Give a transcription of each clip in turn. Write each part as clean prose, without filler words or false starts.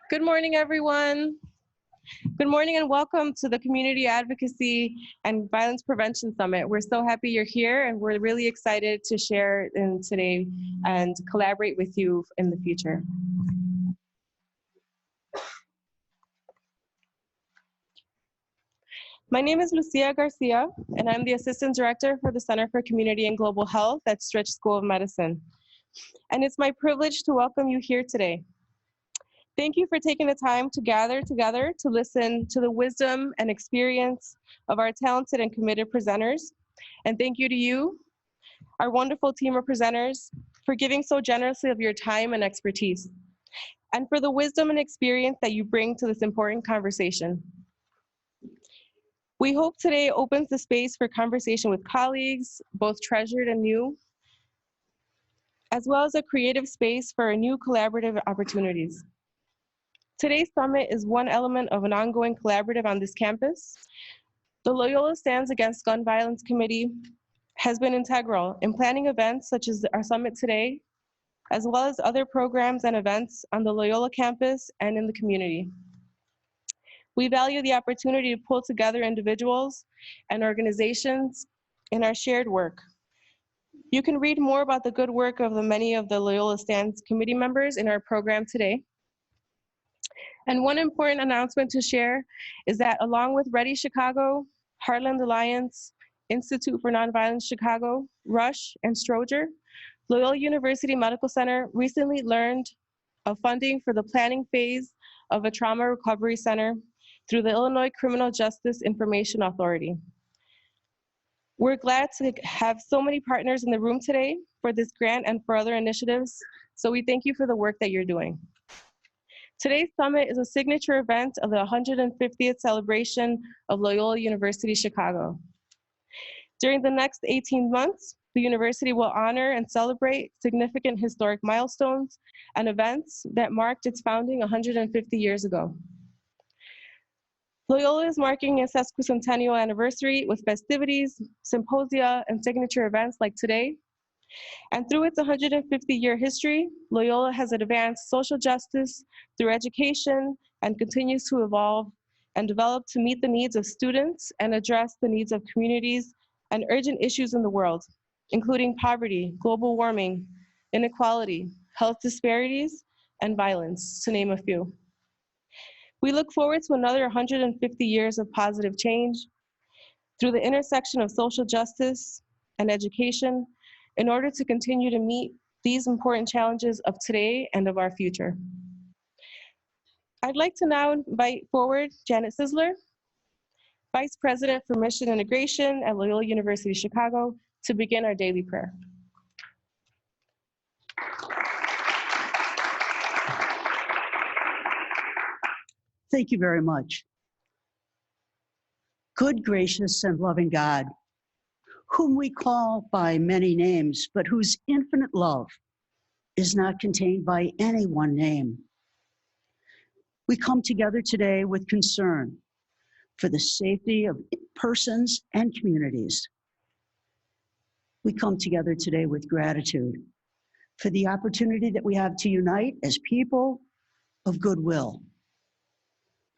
Good morning, everyone. Good morning and welcome to the Community Advocacy and Violence Prevention Summit. We're so happy you're here and we're really excited to share in today and collaborate with you in the future. My name is Lucia Garcia and I'm the Assistant Director for the Center for Community and Global Health at Stritch School of Medicine. And it's my privilege to welcome you here today. Thank you for taking the time to gather together to listen to the wisdom and experience of our talented and committed presenters. And thank you to you, our wonderful team of presenters, for giving so generously of your time and expertise, and for the wisdom and experience that you bring to this important conversation. We hope today opens the space for conversation with colleagues, both treasured and new, as well as a creative space for new collaborative opportunities. Today's summit is one element of an ongoing collaborative on this campus. The Loyola Stands Against Gun Violence Committee has been integral in planning events such as our summit today, as well as other programs and events on the Loyola campus and in the community. We value the opportunity to pull together individuals and organizations in our shared work. You can read more about the good work of many of the Loyola Stands committee members in our program today. And one important announcement to share is that along with Ready Chicago, Heartland Alliance, Institute for Nonviolence Chicago, Rush, and Stroger, Loyola University Medical Center recently learned of funding for the planning phase of a trauma recovery center through the Illinois Criminal Justice Information Authority. We're glad to have so many partners in the room today for this grant and for other initiatives, so we thank you for the work that you're doing. Today's summit is a signature event of the 150th celebration of Loyola University Chicago. During the next 18 months, the university will honor and celebrate significant historic milestones and events that marked its founding 150 years ago. Loyola is marking its sesquicentennial anniversary with festivities, symposia, and signature events like today. And through its 150-year history, Loyola has advanced social justice through education and continues to evolve and develop to meet the needs of students and address the needs of communities and urgent issues in the world, including poverty, global warming, inequality, health disparities, and violence, to name a few. We look forward to another 150 years of positive change through the intersection of social justice and education, in order to continue to meet these important challenges of today and of our future. I'd like to now invite forward Janet Sisler, Vice President for Mission Integration at Loyola University Chicago, to begin our daily prayer. Thank you very much. Good, gracious, and loving God, whom we call by many names, but whose infinite love is not contained by any one name. We come together today with concern for the safety of persons and communities. We come together today with gratitude for the opportunity that we have to unite as people of goodwill,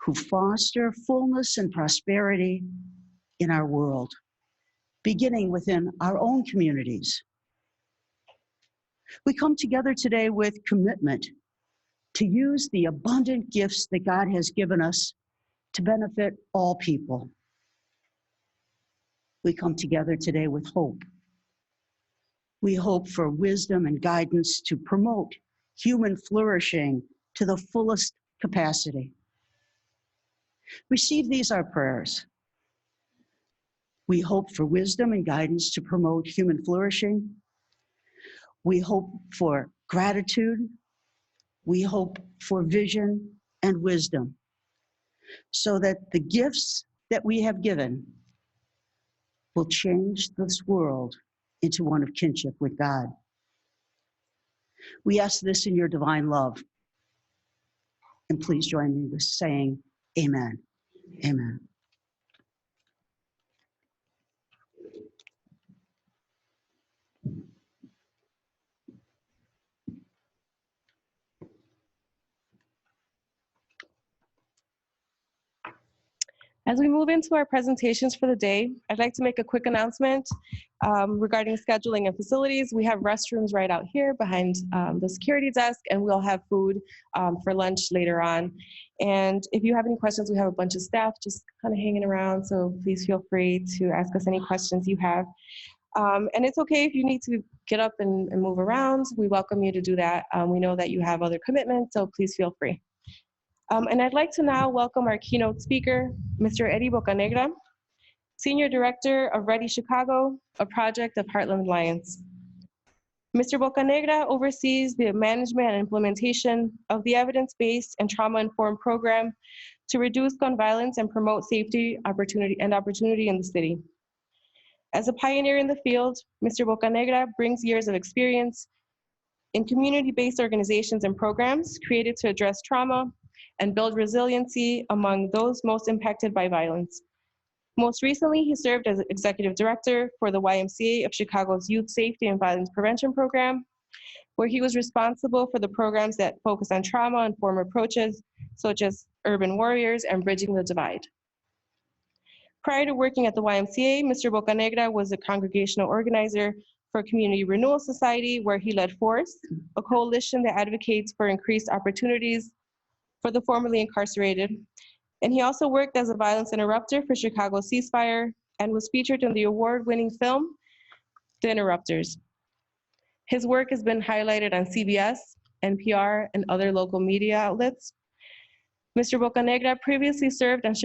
who foster fullness and prosperity in our world, beginning within our own communities. We come together today with commitment to use the abundant gifts that God has given us to benefit all people. We come together today with hope. We hope for wisdom and guidance to promote human flourishing to the fullest capacity. Receive these, our prayers. We hope for wisdom and guidance to promote human flourishing. We hope for gratitude. We hope for vision and wisdom, so that the gifts that we have given will change this world into one of kinship with God. We ask this in your divine love. And please join me with saying, Amen. Amen. As we move into our presentations for the day, I'd like to make a quick announcement regarding scheduling and facilities. We have restrooms right out here behind the security desk, and we'll have food for lunch later on. And if you have any questions, we have a bunch of staff just kind of hanging around, so please feel free to ask us any questions you have. And it's okay if you need to get up and move around. We welcome you to do that. We know that you have other commitments, so please feel free. And I'd like to now welcome our keynote speaker, Mr. Eddie Bocanegra, Senior Director of Ready Chicago, a project of Heartland Alliance. Mr. Bocanegra oversees the management and implementation of the evidence-based and trauma-informed program to reduce gun violence and promote safety, opportunity in the city. As a pioneer in the field, Mr. Bocanegra brings years of experience in community-based organizations and programs created to address trauma and build resiliency among those most impacted by violence. Most recently, he served as executive director for the YMCA of Chicago's Youth Safety and Violence Prevention Program, where he was responsible for the programs that focus on trauma-informed approaches, such as Urban Warriors and Bridging the Divide. Prior to working at the YMCA, Mr. Bocanegra was a congregational organizer for Community Renewal Society, where he led FORCE, a coalition that advocates for increased opportunities for the formerly incarcerated. And he also worked as a violence interrupter for Chicago Ceasefire and was featured in the award-winning film, The Interrupters. His work has been highlighted on CBS, NPR, and other local media outlets. Mr. Bocanegra previously served on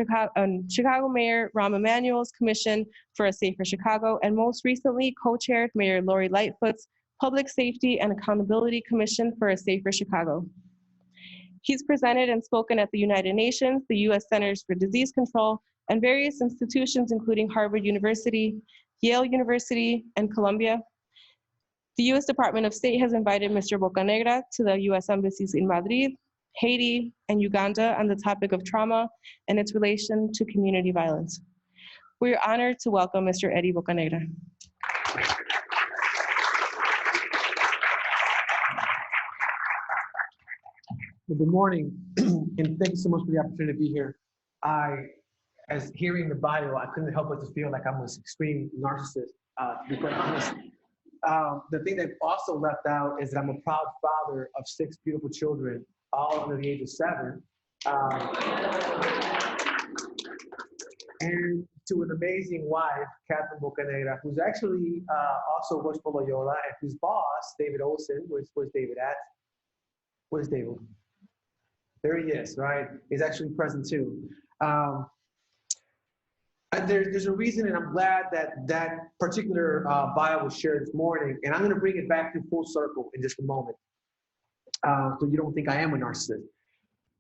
Chicago Mayor Rahm Emanuel's Commission for a Safer Chicago, and most recently co-chaired Mayor Lori Lightfoot's Public Safety and Accountability Commission for a Safer Chicago. He's presented and spoken at the United Nations, the U.S. Centers for Disease Control, and various institutions, including Harvard University, Yale University, and Columbia. The U.S. Department of State has invited Mr. Bocanegra to the U.S. embassies in Madrid, Haiti, and Uganda on the topic of trauma and its relation to community violence. We are honored to welcome Mr. Eddie Bocanegra. Good morning, and thank you so much for the opportunity to be here. As hearing the bio, I couldn't help but to feel like I'm an extreme narcissist, to be quite honest. The thing that also left out is that I'm a proud father of 6 beautiful children, all under the age of 7. And to an amazing wife, Catherine Bocanegra, who's actually also works for Loyola, and whose boss, David Olson, where's David at? Where's David? There he is, right? He's actually present too. There's a reason, and I'm glad that that particular bio was shared this morning, and I'm gonna bring it back to full circle in just a moment, so you don't think I am a narcissist.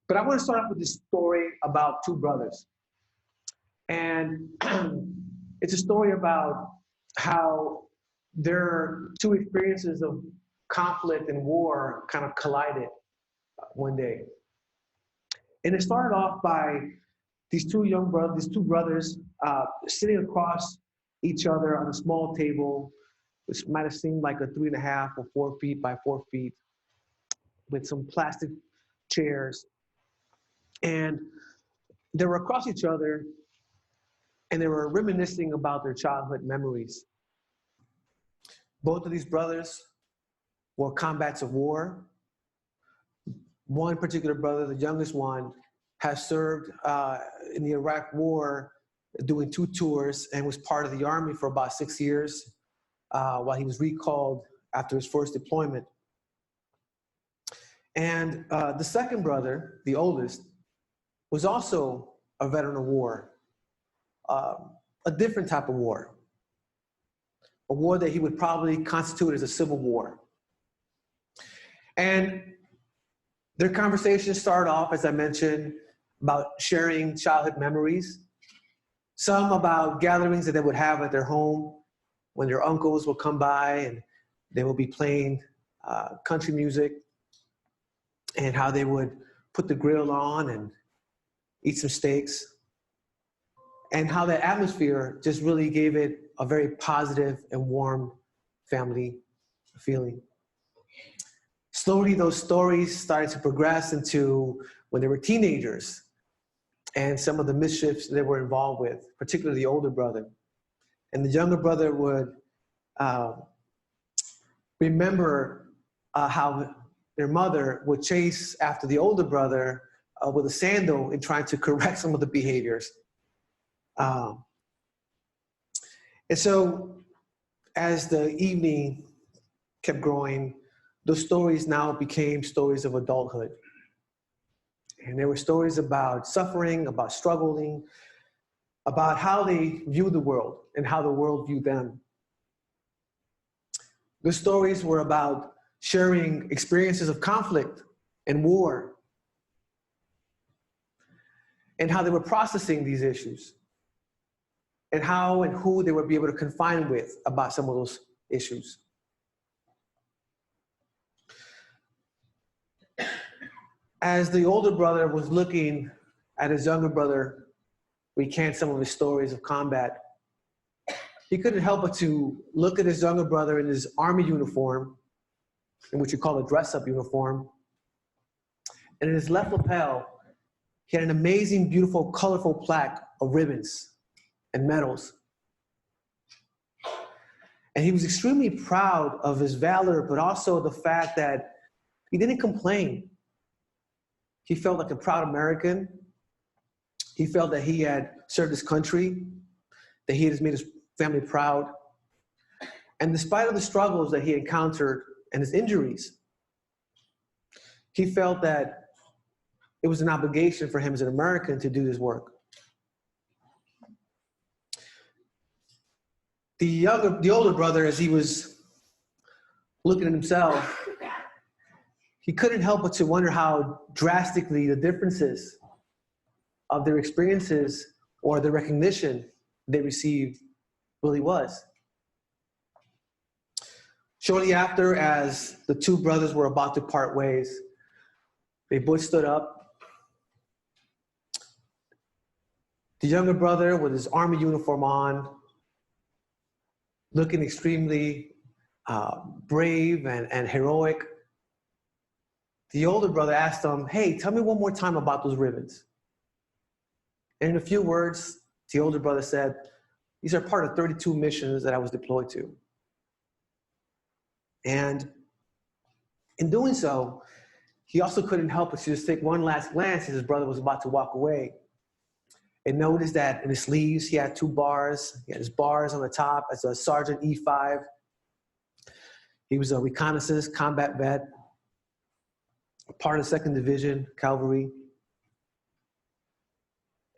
But I wanna start off with this story about 2 brothers. And it's a story about how their 2 experiences of conflict and war kind of collided one day. And it started off by these 2 brothers sitting across each other on a small table, which might have seemed like a 3.5 or 4 feet by 4 feet, with some plastic chairs. And they were across each other, and they were reminiscing about their childhood memories. Both of these brothers were combats of war. One particular brother, the youngest one, has served in the Iraq War, doing 2 tours, and was part of the Army for about 6 years while he was recalled after his first deployment. And the second brother, the oldest, was also a veteran of war, a different type of war, a war that he would probably constitute as a civil war. And their conversation started off, as I mentioned, about sharing childhood memories, some about gatherings that they would have at their home when their uncles will come by and they will be playing country music, and how they would put the grill on and eat some steaks, and how that atmosphere just really gave it a very positive and warm family feeling. Slowly, those stories started to progress into when they were teenagers, and some of the mischiefs they were involved with, particularly the older brother. And the younger brother would remember how their mother would chase after the older brother with a sandal in trying to correct some of the behaviors. And so as the evening kept growing, those stories now became stories of adulthood. And there were stories about suffering, about struggling, about how they viewed the world and how the world viewed them. The stories were about sharing experiences of conflict and war and how they were processing these issues and how and who they would be able to confide with about some of those issues. As the older brother was looking at his younger brother recant some of his stories of combat, he couldn't help but to look at his younger brother in his army uniform, in which you call a dress-up uniform. And in his left lapel, he had an amazing, beautiful, colorful plaque of ribbons and medals. And he was extremely proud of his valor, but also the fact that he didn't complain. He felt like a proud American. He felt that he had served his country, that he had made his family proud. And despite of the struggles that he encountered and his injuries, he felt that it was an obligation for him as an American to do this work. The older brother, as he was looking at himself, he couldn't help but to wonder how drastically the differences of their experiences or the recognition they received really was. Shortly after, as the two brothers were about to part ways, they both stood up. The younger brother with his army uniform on, looking extremely brave and heroic. The older brother asked him, "Hey, tell me one more time about those ribbons." And in a few words, the older brother said, "These are part of 32 missions that I was deployed to." And in doing so, he also couldn't help but to just take one last glance as his brother was about to walk away and noticed that in his sleeves, he had 2 bars. He had his bars on the top as a Sergeant E5. He was a reconnaissance combat vet, part of the 2nd Division Cavalry.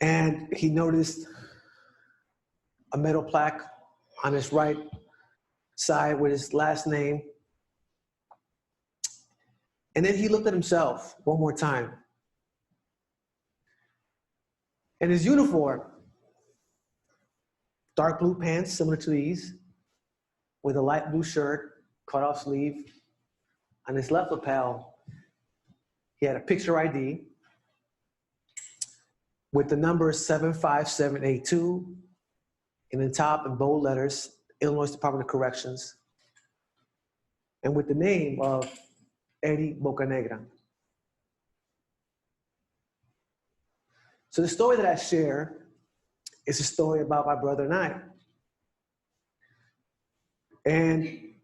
And he noticed a metal plaque on his right side with his last name. And then he looked at himself one more time. And his uniform, dark blue pants similar to these, with a light blue shirt, cut off sleeve. On his left lapel, he had a picture ID with the number 75782, and in top in bold letters, Illinois Department of Corrections, and with the name of Eddie Bocanegra. So the story that I share is a story about my brother and I. And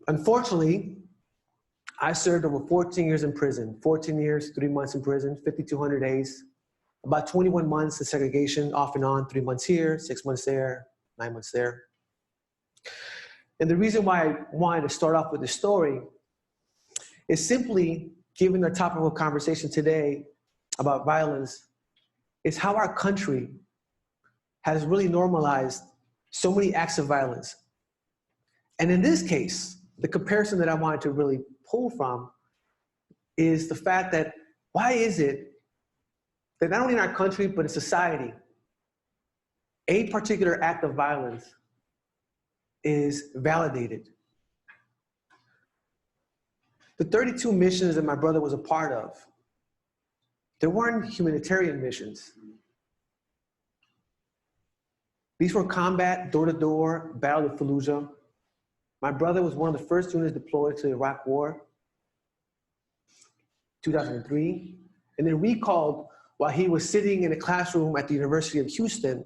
unfortunately, I served over 14 years in prison, 14 years, 3 months in prison, 5,200 days, about 21 months in segregation, off and on, 3 months here, 6 months there, 9 months there. And the reason why I wanted to start off with this story is simply, given the topic of conversation today about violence, is how our country has really normalized so many acts of violence. And in this case, the comparison that I wanted to really pull from is the fact that why is it that not only in our country, but in society, a particular act of violence is validated? The 32 missions that my brother was a part of, they weren't humanitarian missions. These were combat, door-to-door, Battle of Fallujah. My brother was one of the first units deployed to the Iraq War, 2003, and then recalled while he was sitting in a classroom at the University of Houston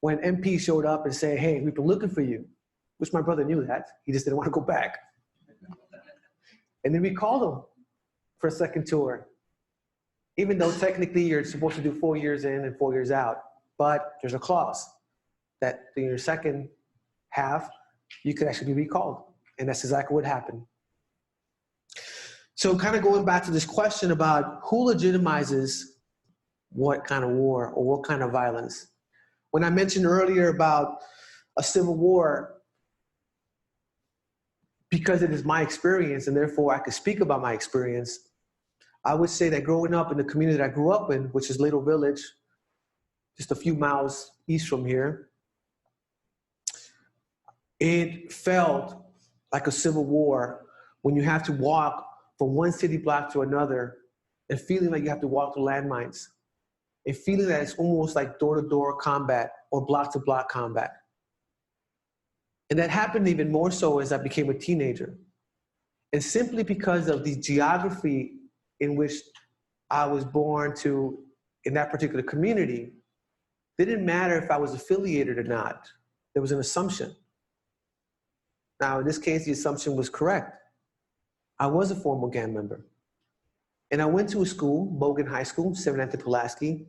when MP showed up and said, hey, we've been looking for you, which my brother knew that. He just didn't want to go back. And then we called him for a second tour, even though technically you're supposed to do 4 years in and 4 years out. But there's a clause that in your second half, you could actually be recalled. And that's exactly what happened. So kind of going back to this question about who legitimizes what kind of war or what kind of violence. When I mentioned earlier about a civil war, because it is my experience and therefore I could speak about my experience, I would say that growing up in the community that I grew up in, which is Little Village, just a few miles east from here, it felt like a civil war when you have to walk from one city block to another and feeling like you have to walk through landmines and feeling that it's almost like door-to-door combat or block-to-block combat. And that happened even more so as I became a teenager. And simply because of the geography in which I was born to in that particular community, it didn't matter if I was affiliated or not. There was an assumption. Now, in this case, the assumption was correct. I was a former gang member. And I went to a school, Bogan High School, 7th Anthony Pulaski,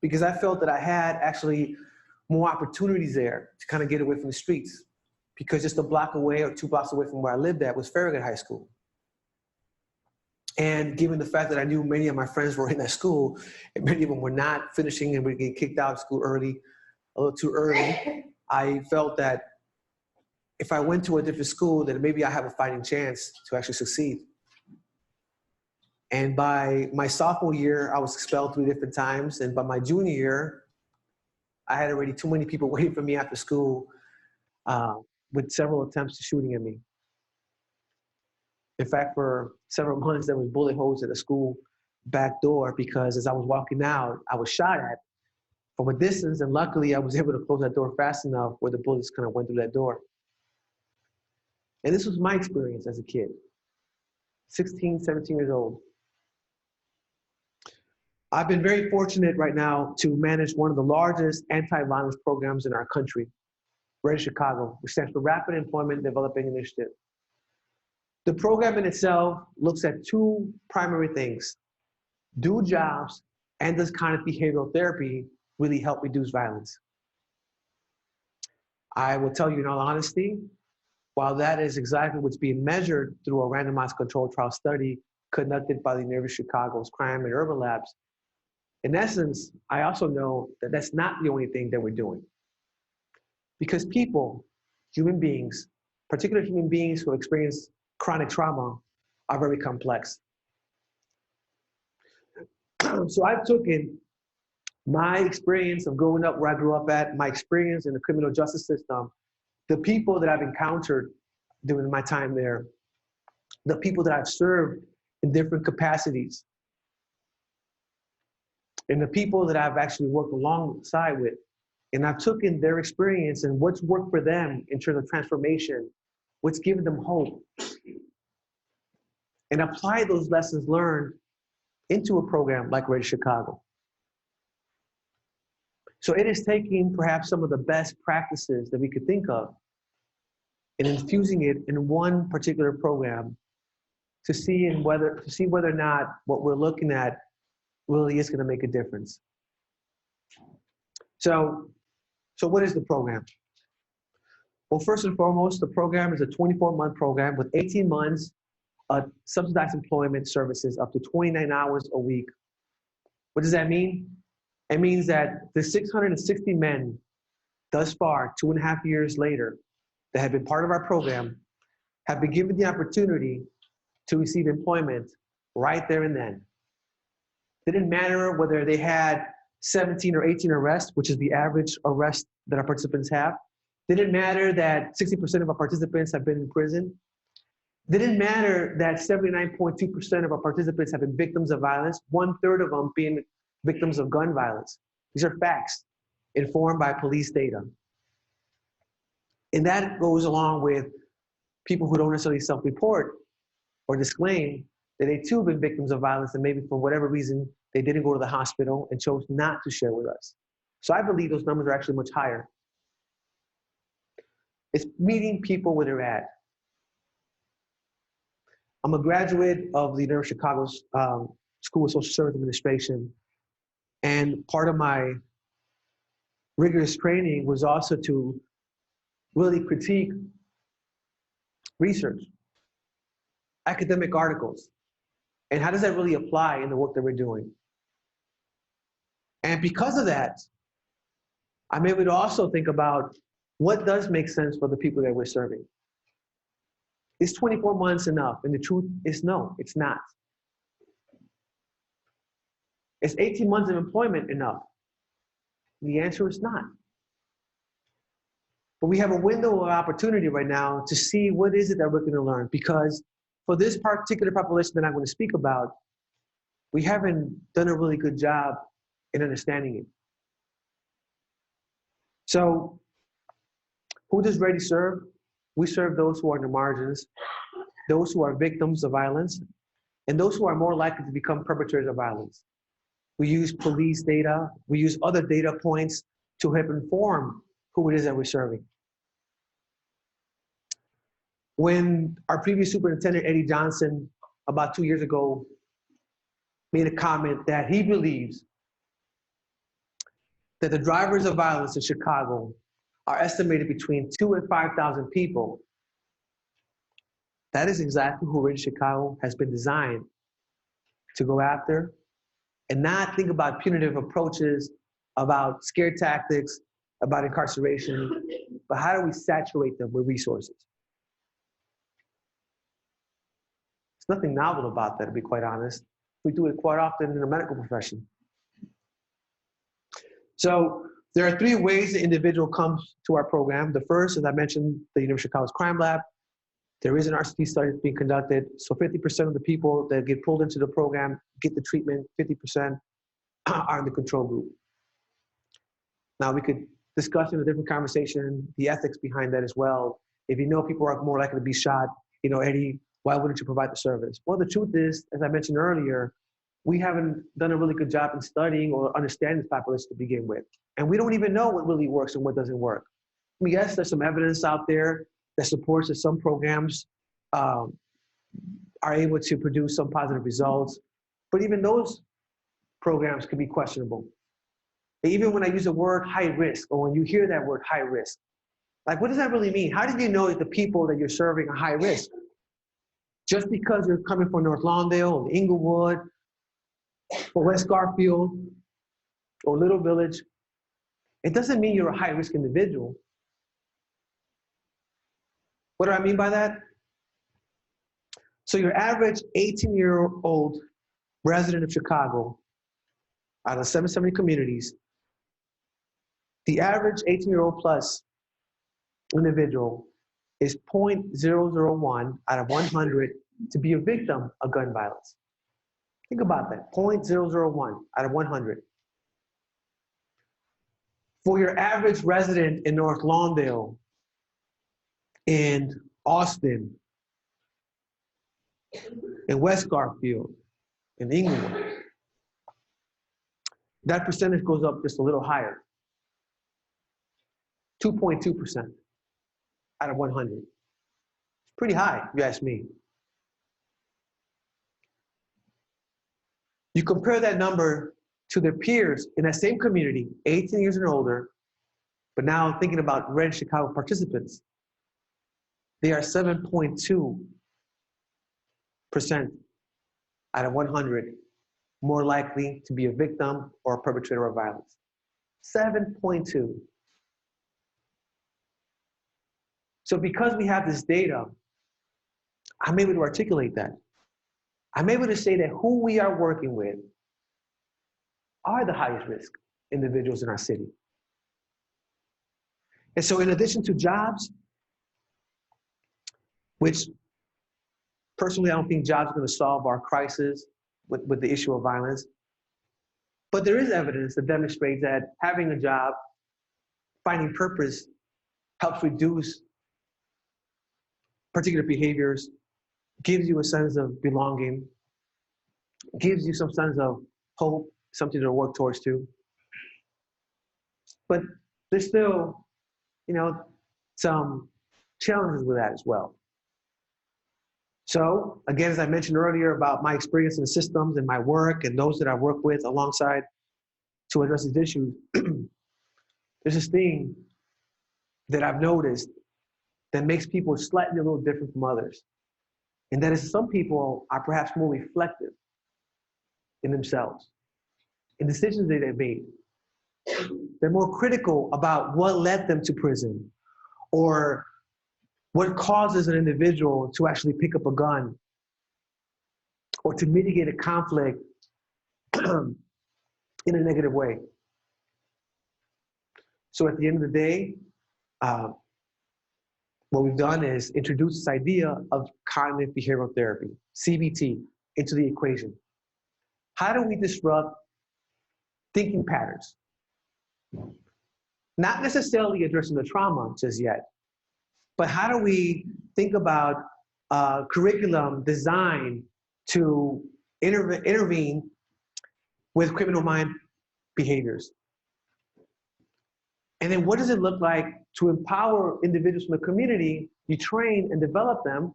because I felt that I had actually more opportunities there to kind of get away from the streets. Because just a block away or 2 blocks away from where I lived at was Farragut High School. And given the fact that I knew many of my friends were in that school, and many of them were not finishing and would get kicked out of school early, a little too early, I felt that if I went to a different school, then maybe I have a fighting chance to actually succeed. And by my sophomore year, I was expelled 3 different times. And by my junior year, I had already too many people waiting for me after school with several attempts to shooting at me. In fact, for several months, there was bullet holes at the school back door because as I was walking out, I was shot at from a distance. And luckily, I was able to close that door fast enough where the bullets kind of went through that door. And this was my experience as a kid, 16, 17 years old. I've been very fortunate right now to manage one of the largest anti-violence programs in our country, Ready Chicago, which stands for Rapid Employment Developing Initiative. The program in itself looks at 2 primary things. Do jobs and does cognitive behavioral therapy really help reduce violence? I will tell you in all honesty, while that is exactly what's being measured through a randomized controlled trial study conducted by the University of Chicago's Crime and Urban Labs, in essence, I also know that that's not the only thing that we're doing. Because people, human beings, particularly human beings who experience chronic trauma, are very complex. So I've taken my experience of growing up where I grew up at, my experience in the criminal justice system, the people that I've encountered during my time there, the people that I've served in different capacities, and the people that I've actually worked alongside with. And I've taken their experience and what's worked for them in terms of transformation, what's given them hope, and apply those lessons learned into a program like Ready Chicago. So it is taking perhaps some of the best practices that we could think of and infusing it in one particular program to see whether or not what we're looking at really is going to make a difference. So what is the program? Well, first and foremost, the program is a 24-month program with 18 months of subsidized employment services up to 29 hours a week. What does that mean? It means that the 660 men thus far, 2.5 years later, that have been part of our program have been given the opportunity to receive employment right there and then. It didn't matter whether they had 17 or 18 arrests, which is the average arrest that our participants have. It didn't matter that 60% of our participants have been in prison. It didn't matter that 79.2% of our participants have been victims of violence, 1/3 of them being victims of gun violence. These are facts informed by police data. And that goes along with people who don't necessarily self-report or disclaim that they too have been victims of violence and maybe for whatever reason They didn't go to the hospital and chose not to share with us. So I believe those numbers are actually much higher. It's meeting people where they're at. I'm a graduate of the University of Chicago's School of Social Service Administration. And part of my rigorous training was also to really critique research, academic articles, and how does that really apply in the work that we're doing. And because of that, I'm able to also think about what does make sense for the people that we're serving. Is 24 months enough? And the truth is no, it's not. Is 18 months of employment enough? The answer is not. But we have a window of opportunity right now to see what is it that we're going to learn, because for this particular population that I'm going to speak about, we haven't done a really good job in understanding it. So who does Ready serve? We serve those who are in the margins, those who are victims of violence, and those who are more likely to become perpetrators of violence. We use police data, we use other data points to help inform who it is that we're serving. When our previous superintendent, Eddie Johnson, about 2 years ago, made a comment that he believes that the drivers of violence in Chicago are estimated between 2,000 and 5,000 people, that is exactly who Ready Chicago has been designed to go after, and not think about punitive approaches, about scare tactics, about incarceration, but how do we saturate them with resources? There's nothing novel about that, to be quite honest. We do it quite often in the medical profession. So there are 3 ways the individual comes to our program. The first, as I mentioned, the University of Chicago's Crime Lab. There is an RCT study that's being conducted. So 50% of the people that get pulled into the program get the treatment, 50% are in the control group. Now we could discuss in a different conversation the ethics behind that as well. If you know people are more likely to be shot, you know, Eddie, why wouldn't you provide the service? Well, the truth is, as I mentioned earlier, we haven't done a really good job in studying or understanding this population to begin with. And we don't even know what really works and what doesn't work. I mean, yes, there's some evidence out there that supports that some programs are able to produce some positive results, but even those programs can be questionable. Even when I use the word high risk, or when you hear that word high risk, like, what does that really mean? How do you know that the people that you're serving are high risk? Just because you're coming from North Lawndale or Inglewood or West Garfield or Little Village, it doesn't mean you're a high risk individual. What do I mean by that? So your average 18-year-old resident of Chicago, out of 770 communities, the average 18-year-old plus individual is 0.001 out of 100 to be a victim of gun violence. Think about that, 0.001 out of 100. For your average resident in North Lawndale, in Austin, in West Garfield, in Inglewood, that percentage goes up just a little higher, 2.2% out of 100. It's pretty high, if you ask me. You compare that number to their peers in that same community, 18 years and older, but now thinking about Ready Chicago participants, they are 7.2% out of 100 more likely to be a victim or a perpetrator of violence. 7.2. So because we have this data, I'm able to articulate that. I'm able to say that who we are working with are the highest risk individuals in our city. And so in addition to jobs, which personally I don't think jobs are going to solve our crisis with the issue of violence, but there is evidence that demonstrates that having a job, finding purpose, helps reduce particular behaviors, gives you a sense of belonging, gives you some sense of hope, something to work towards too. But there's still, some challenges with that as well. So again, as I mentioned earlier about my experience in systems and my work and those that I work with alongside to address these issues, there's this thing that I've noticed that makes people slightly a little different from others. And that is some people are perhaps more reflective in themselves, in decisions that they've made. They're more critical about what led them to prison or what causes an individual to actually pick up a gun or to mitigate a conflict in a negative way. So at the end of the day, what we've done is introduce this idea of cognitive behavioral therapy, CBT, into the equation. How do we disrupt thinking patterns? Not necessarily addressing the trauma just yet, but how do we think about curriculum designed to intervene with criminal mind behaviors? And then what does it look like to empower individuals from the community, you train and develop them,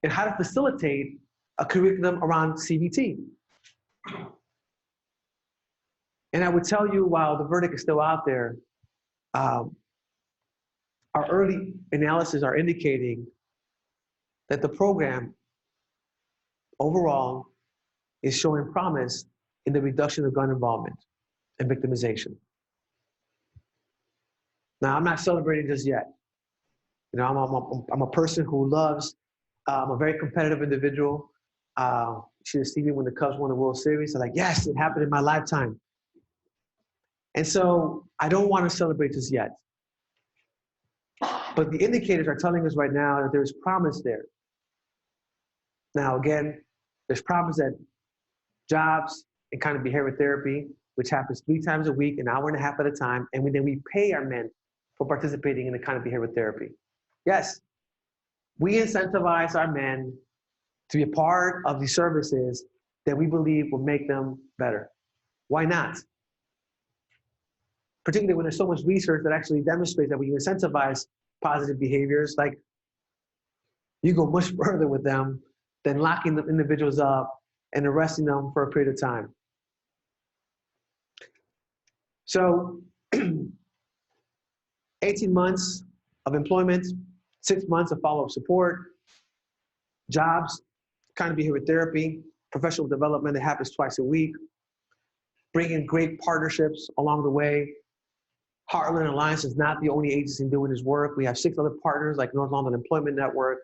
and how to facilitate a curriculum around CBT? And I would tell you, while the verdict is still out there, our early analyses are indicating that the program overall is showing promise in the reduction of gun involvement and victimization. Now, I'm not celebrating just yet. I'm a person who loves, I'm a very competitive individual. You should have seen me when the Cubs won the World Series. I'm like, yes, it happened in my lifetime. And so I don't want to celebrate just yet. But the indicators are telling us right now that there's promise there. Now, again, there's promise at jobs and kind of behavior therapy, which happens 3 times a week, an hour and a half at a time, and then we pay our men for participating in the kind of behavior therapy. Yes, we incentivize our men to be a part of the services that we believe will make them better. Why not? Particularly when there's so much research that actually demonstrates that when you incentivize positive behaviors, like you go much further with them than locking the individuals up and arresting them for a period of time. So 18 months of employment, 6 months of follow-up support, jobs, kind of behavior therapy, professional development that happens twice a week, bringing great partnerships along the way. Heartland Alliance is not the only agency doing this work. We have 6 other partners like North London Employment Network.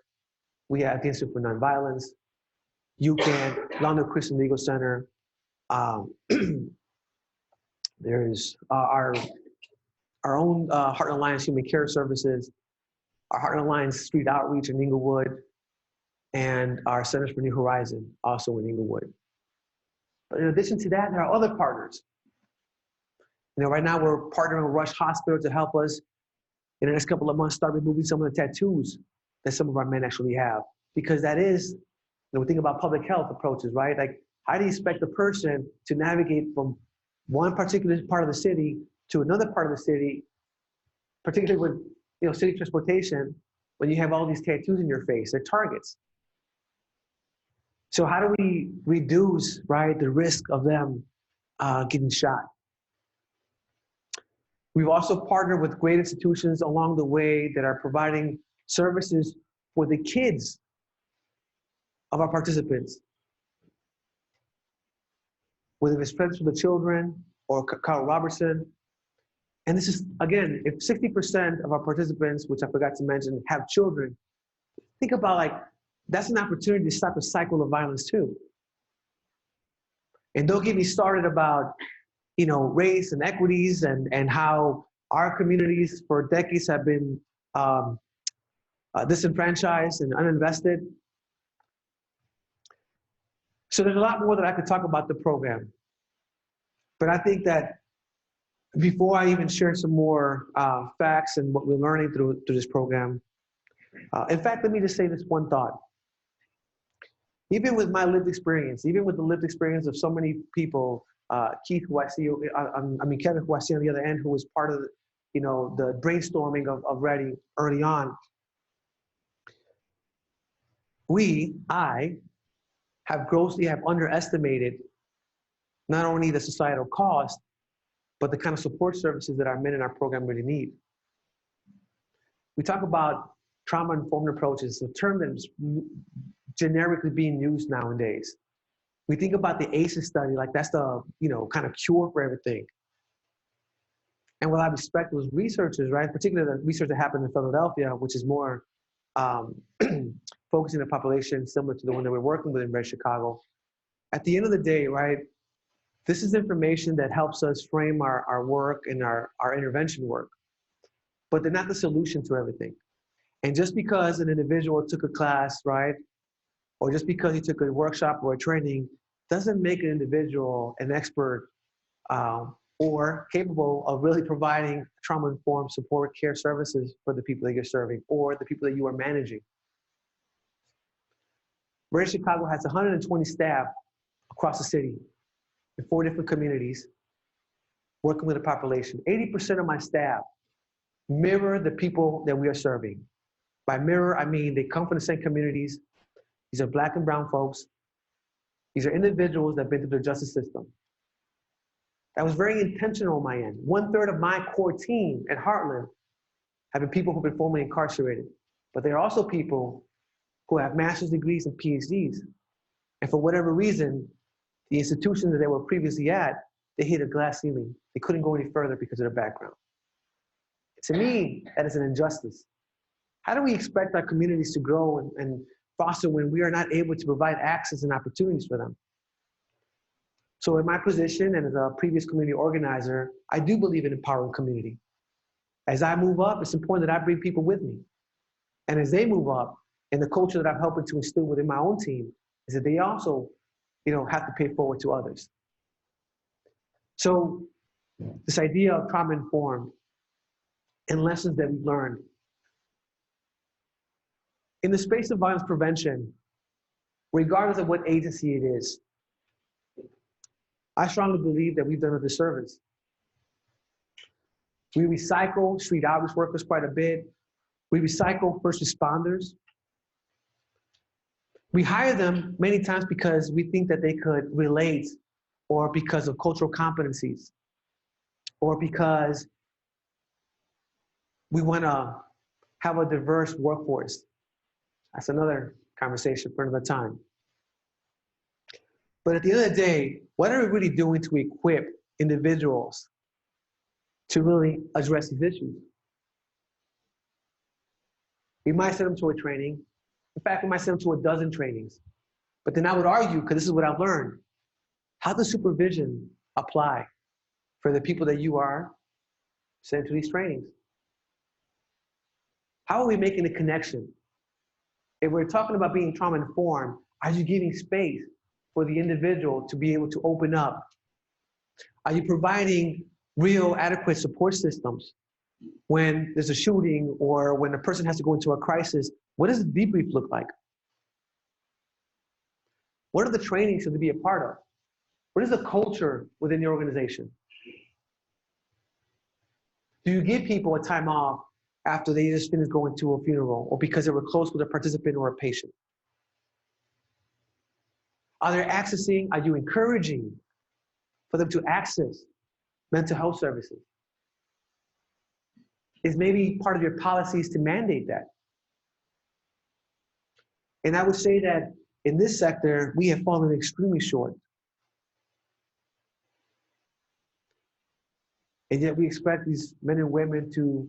We have the Institute for Nonviolence, UCAN, London Christian Legal Center. There's our own Heartland Alliance Human Care Services, our Heartland Alliance Street Outreach in Inglewood, and our Centers for New Horizon, also in Inglewood. But in addition to that, there are other partners. Right now we're partnering with Rush Hospital to help us in the next couple of months start removing some of the tattoos that some of our men actually have. Because that is, we think about public health approaches, right? Like, how do you expect a person to navigate from one particular part of the city to another part of the city, particularly with city transportation, when you have all these tattoos in your face? They're targets. So how do we reduce, right, the risk of them getting shot? We've also partnered with great institutions along the way that are providing services for the kids of our participants. Whether it's Friends for the Children or Carl Robertson. And this is, again, if 60% of our participants, which I forgot to mention, have children, think about that's an opportunity to stop a cycle of violence too. And don't get me started about race and equities and how our communities for decades have been disenfranchised and uninvested. So there's a lot more that I could talk about the program. But I think that before I even share some more facts and what we're learning through this program, in fact, let me just say this one thought. Even with my lived experience, even with the lived experience of so many people, Keith, who I see, Kevin, who I see on the other end, who was part of the brainstorming of Ready early on. I have grossly underestimated not only the societal cost, but the kind of support services that our men in our program really need. We talk about trauma-informed approaches, a term that's generically being used nowadays. We think about the ACEs study like that's the kind of cure for everything. And what I respect those researchers, right, particularly the research that happened in Philadelphia, which is more focusing on a population similar to the one that we're working with in Red Chicago. At the end of the day, right, this is information that helps us frame our work and our intervention work, but they're not the solution to everything. And just because an individual took a class, right, or just because he took a workshop or a training, doesn't make an individual an expert or capable of really providing trauma-informed support care services for the people that you're serving or the people that you are managing. Greater Chicago has 120 staff across the city in 4 different communities working with the population. 80% of my staff mirror the people that we are serving. By mirror, I mean they come from the same communities. These are Black and brown folks. These are individuals that have been through the justice system. That was very intentional on my end. 1/3 of my core team at Heartland have been people who've been formerly incarcerated, but they're also people who have master's degrees and PhDs. And for whatever reason, the institutions that they were previously at, they hit a glass ceiling. They couldn't go any further because of their background. To me, that is an injustice. How do we expect our communities to grow and foster when we are not able to provide access and opportunities for them? So in my position and as a previous community organizer, I do believe in empowering community. As I move up, it's important that I bring people with me. And as they move up, and the culture that I'm helping to instill within my own team is that they also, have to pay forward to others. So this idea of trauma-informed and lessons that we've learned. In the space of violence prevention, regardless of what agency it is, I strongly believe that we've done a disservice. We recycle street outreach workers quite a bit. We recycle first responders. We hire them many times because we think that they could relate, or because of cultural competencies, or because we want to have a diverse workforce. That's another conversation for another time. But at the end of the day, what are we really doing to equip individuals to really address these issues? We might send them to a training. In fact, we might send them to a dozen trainings. But then I would argue, because this is what I've learned, how does supervision apply for the people that you are sent to these trainings? How are we making the connection? If we're talking about being trauma-informed, are you giving space for the individual to be able to open up? Are you providing real adequate support systems when there's a shooting or when a person has to go into a crisis? What does the debrief look like? What are the trainings to be a part of? What is the culture within the organization? Do you give people a time off after they just finished going to a funeral or because they were close with a participant or a patient? Are you encouraging for them to access mental health services? Is maybe part of your policies to mandate that? And I would say that in this sector, we have fallen extremely short. And yet we expect these men and women to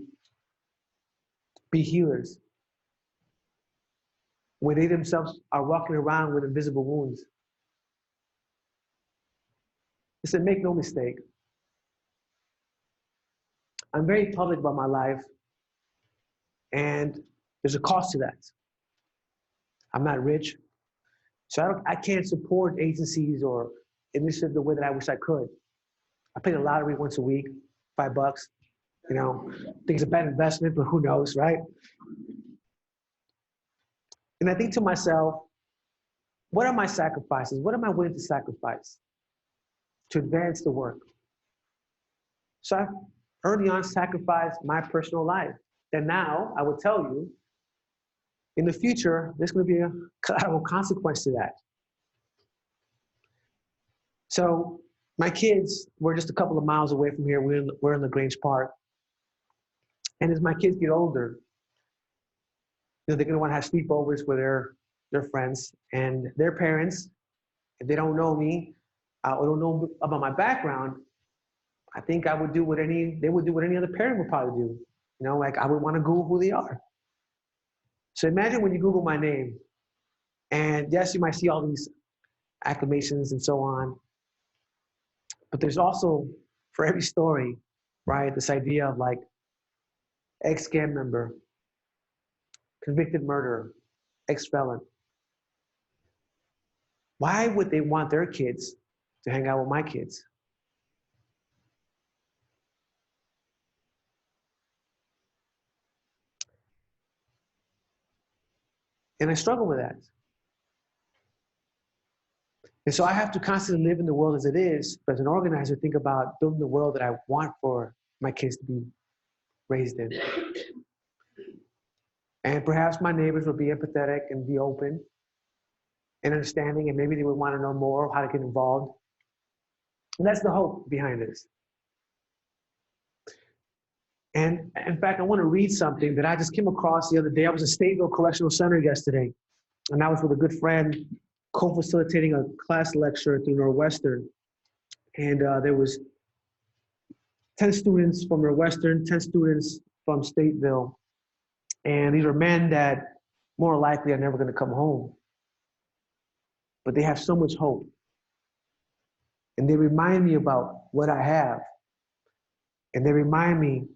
be healers when they themselves are walking around with invisible wounds. Listen, make no mistake. I'm very public about my life, and there's a cost to that. I'm not rich, so I can't support agencies or initiatives the way that I wish I could. I play the lottery once a week, $5. I think it's a bad investment, but who knows, right? And I think to myself, what are my sacrifices? What am I willing to sacrifice to advance the work? So I early on sacrificed my personal life. And now I will tell you, in the future, there's going to be a collateral consequence to that. So my kids were just a couple of miles away from here. We're in LaGrange Park. And as my kids get older, they're going to want to have sleepovers with their friends and their parents. If they don't know me or don't know about my background, I think they would do what any other parent would probably do. Like I would want to Google who they are. So imagine when you Google my name, and yes, you might see all these acclamations and so on, but there's also, for every story, right, this idea of like ex-gang member, convicted murderer, ex-felon. Why would they want their kids to hang out with my kids? And I struggle with that. And so I have to constantly live in the world as it is, but as an organizer, think about building the world that I want for my kids to be raised in. And perhaps my neighbors will be empathetic and be open and understanding, and maybe they would want to know more how to get involved. And that's the hope behind this. And in fact, I want to read something that I just came across the other day. I was in Stateville Correctional Center yesterday, and I was with a good friend co-facilitating a class lecture through Northwestern. And there was 10 students from Northwestern, 10 students from Stateville. And these are men that more likely are never going to come home. But they have so much hope. And they remind me about what I have. And they remind me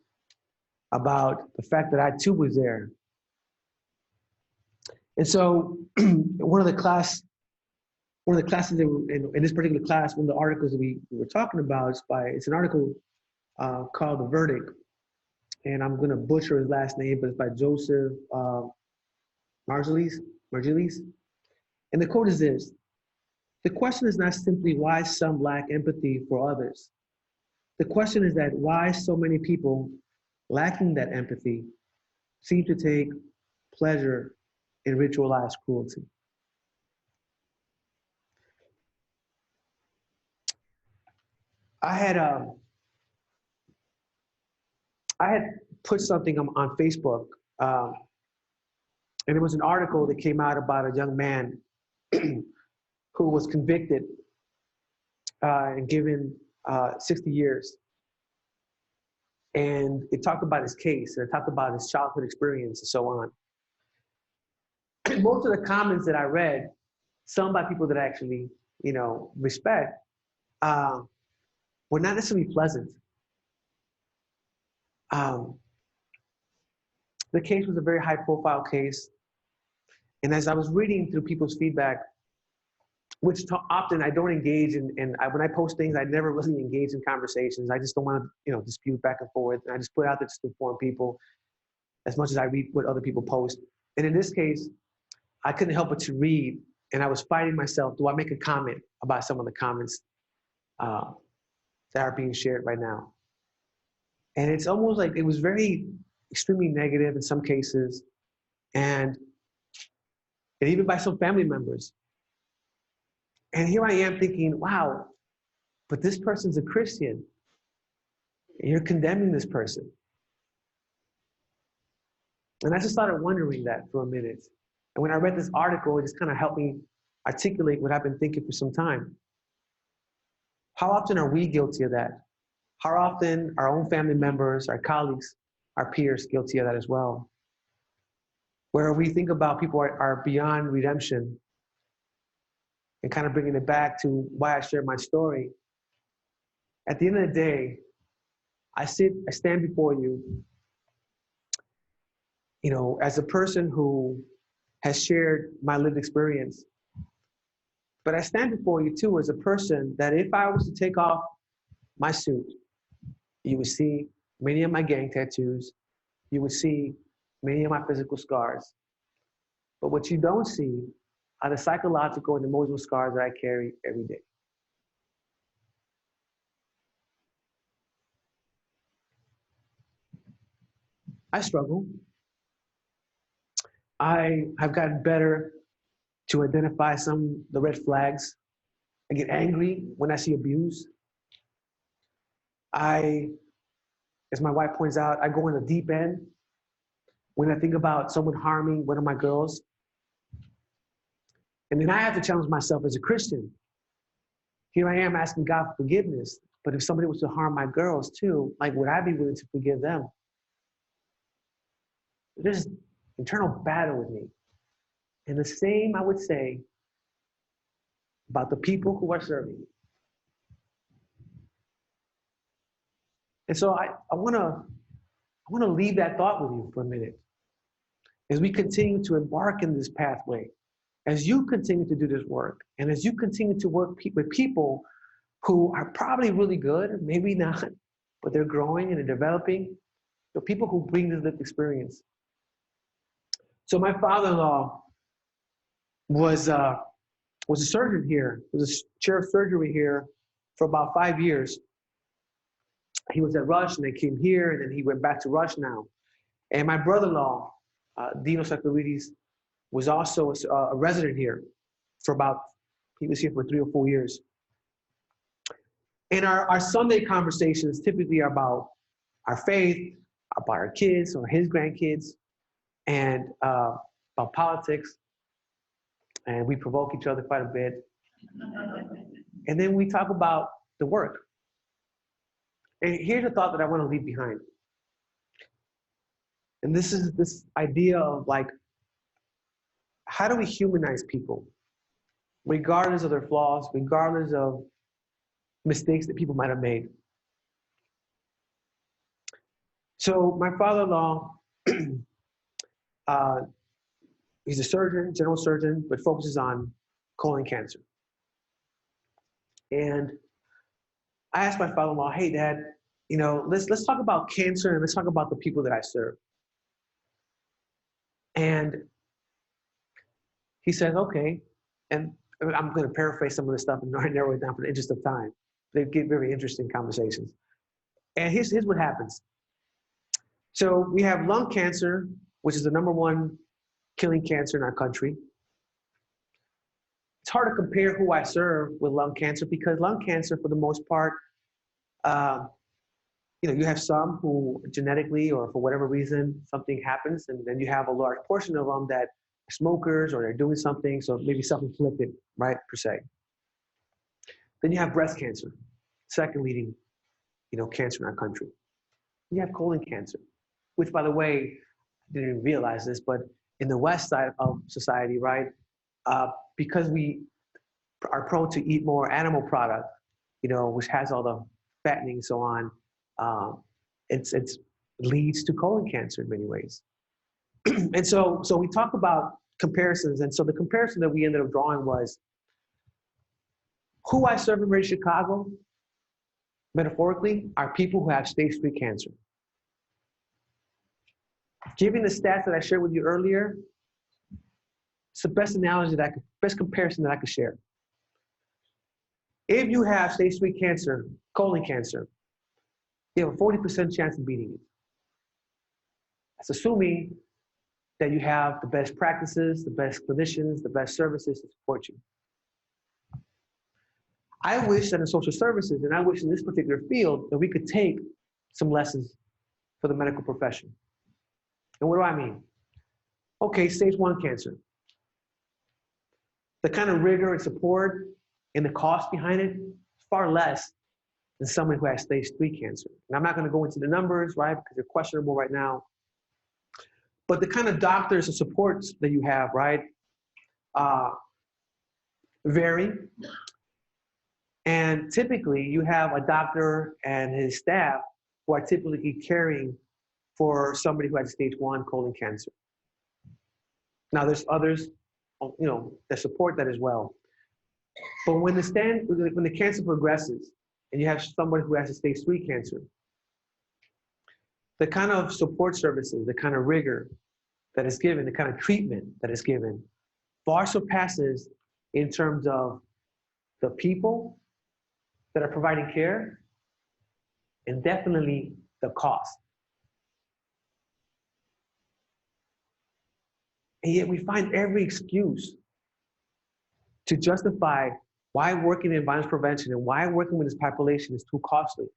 about the fact that I too was there. And so one of the classes that in this particular class, one of the articles that we were talking about it's an article called The Verdict. And I'm going to butcher his last name, but it's by Joseph Margilis. And the quote is this: "The question is not simply why some lack empathy for others. The question is that why so many people lacking that empathy seem to take pleasure in ritualized cruelty." I had put something on Facebook, and it was an article that came out about a young man who was convicted and given 60 years. And it talked about his case, and it talked about his childhood experience and so on. Most of the comments that I read, some by people that I actually, respect, were not necessarily pleasant. The case was a very high-profile case, and as I was reading through people's feedback, which often I don't engage in, and when I post things, I never really engage in conversations. I just don't want to, dispute back and forth. And I just put out there just to inform people as much as I read what other people post. And in this case, I couldn't help but to read, and I was fighting myself. Do I make a comment about some of the comments that are being shared right now? And it's almost like it was very extremely negative in some cases, and even by some family members. And here I am thinking, wow, but this person's a Christian. You're condemning this person. And I just started wondering that for a minute. And when I read this article, it just kind of helped me articulate what I've been thinking for some time. How often are we guilty of that? How often our own family members, our colleagues, our peers guilty of that as well? Where we think about people are beyond redemption, and kind of bringing it back to why I shared my story. At the end of the day, I stand before you, as a person who has shared my lived experience. But I stand before you too as a person that if I was to take off my suit, you would see many of my gang tattoos. You would see many of my physical scars. But what you don't see are the psychological and emotional scars that I carry every day. I struggle. I have gotten better to identify the red flags. I get angry when I see abuse. As my wife points out, I go in the deep end when I think about someone harming one of my girls. And then I have to challenge myself as a Christian. Here I am asking God for forgiveness, but if somebody was to harm my girls too, like, would I be willing to forgive them? There's internal battle with me. And the same I would say about the people who are serving me. And so I want to leave that thought with you for a minute. As we continue to embark in this pathway, as you continue to do this work, and as you continue to work with people who are probably really good, maybe not, but they're growing and they're developing, the people who bring this lived experience. So my father-in-law was a surgeon here, was a chair of surgery here for about 5 years. He was at Rush and then came here and then he went back to Rush now. And my brother-in-law, Dino Sakarides, was also a resident here he was here for 3 or 4 years. And our Sunday conversations typically are about our faith, about our kids or his grandkids, and about politics. And we provoke each other quite a bit. And then we talk about the work. And here's a thought that I want to leave behind. And this is this idea of like, how do we humanize people, regardless of their flaws, regardless of mistakes that people might have made? So my father-in-law, he's a surgeon, general surgeon, but focuses on colon cancer. And I asked my father-in-law, hey, Dad, let's talk about cancer and let's talk about the people that I serve. And he says, okay. And I'm going to paraphrase some of the stuff and narrow it down for the interest of time. They get very interesting conversations. And here's what happens. So we have lung cancer, which is the #1 killing cancer in our country. It's hard to compare who I serve with lung cancer because lung cancer, for the most part, you have some who genetically or for whatever reason something happens, and then you have a large portion of them that are smokers or they're doing something, so maybe self-inflicted, right, per se. Then you have breast cancer, second leading, cancer in our country. You have colon cancer, which, by the way, I didn't even realize this, but in the West side of society, right, because we are prone to eat more animal product, which has all the fattening and so on, it leads to colon cancer in many ways. And so we talk about comparisons. And so the comparison that we ended up drawing was who I serve in Greater Chicago, metaphorically, are people who have stage 3 cancer. Given the stats that I shared with you earlier, it's the best analogy best comparison that I could share. If you have stage 3 cancer, colon cancer, you have a 40% chance of beating it. That's assuming that you have the best practices, the best clinicians, the best services to support you. I wish that in social services, and I wish in this particular field, that we could take some lessons for the medical profession. And what do I mean? Okay, stage 1 cancer. The kind of rigor and support and the cost behind it is far less than someone who has stage 3 cancer. And I'm not going to go into the numbers, right, because they're questionable right now. But the kind of doctors and supports that you have, right, vary. And typically, you have a doctor and his staff who are typically caring for somebody who has stage 1 colon cancer. Now, there's others, that support that as well. But when the cancer progresses and you have somebody who has a stage 3 cancer, the kind of support services, the kind of rigor that is given, the kind of treatment that is given far surpasses in terms of the people that are providing care and definitely the cost. And yet we find every excuse to justify why working in violence prevention and why working with this population is too costly.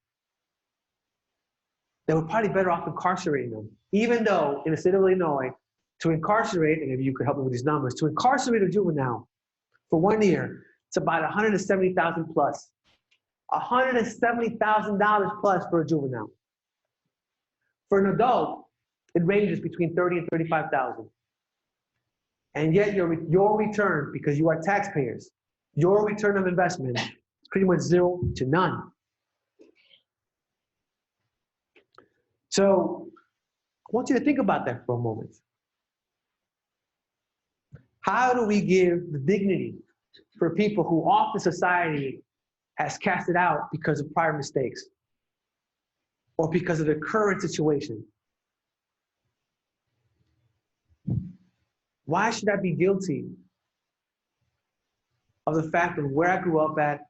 That we're probably better off incarcerating them, even though in the state of Illinois, to incarcerate, and maybe you could help me with these numbers, to incarcerate a juvenile for 1 year, it's about $170,000 plus. $170,000 plus for a juvenile. For an adult, it ranges between $30,000 and $35,000. And yet your return, because you are taxpayers, your return of investment is pretty much 0 to none. So I want you to think about that for a moment. How do we give the dignity for people who often society has casted out because of prior mistakes or because of the current situation? Why should I be guilty of the fact of where I grew up at,